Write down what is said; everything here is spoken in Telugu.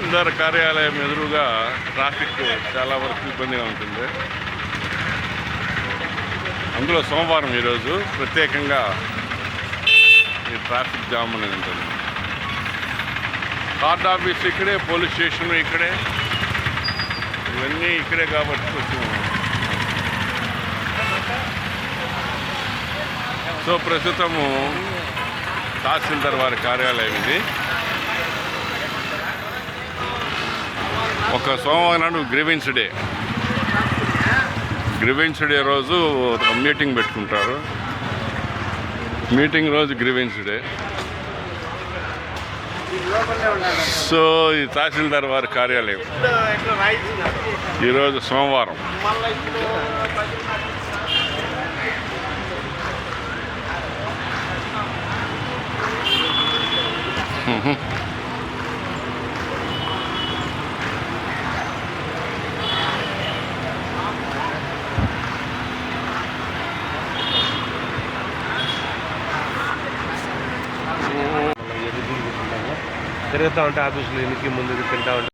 తహసీల్దార్ కార్యాలయం ఎదురుగా ట్రాఫిక్ చాలా వరకు ఇబ్బందిగా ఉంటుంది. అందులో సోమవారం ఈరోజు ప్రత్యేకంగా ఈ ట్రాఫిక్ జామ్ అనేది ఉంటుంది. కార్డ్ ఆఫీస్ ఇక్కడే, పోలీస్ స్టేషన్ ఇక్కడే, ఇవన్నీ ఇక్కడే కాబట్టి కొంచెం. సో ప్రస్తుతము తహసీల్దార్ వారి కార్యాలయం ఇది. ఒక సోమవారం నాడు గ్రీవెన్స్ డే రోజు మీటింగ్ పెట్టుకుంటారు. మీటింగ్ రోజు గ్రీవెన్స్ డే. సో ఈ తహసీల్దార్ వారి కార్యాలయం ఈరోజు సోమవారం. తిరుగుతూ ఉంటే ఆఫీసులు ఎన్నికి ముందుకు తింటా ఉంటాయి.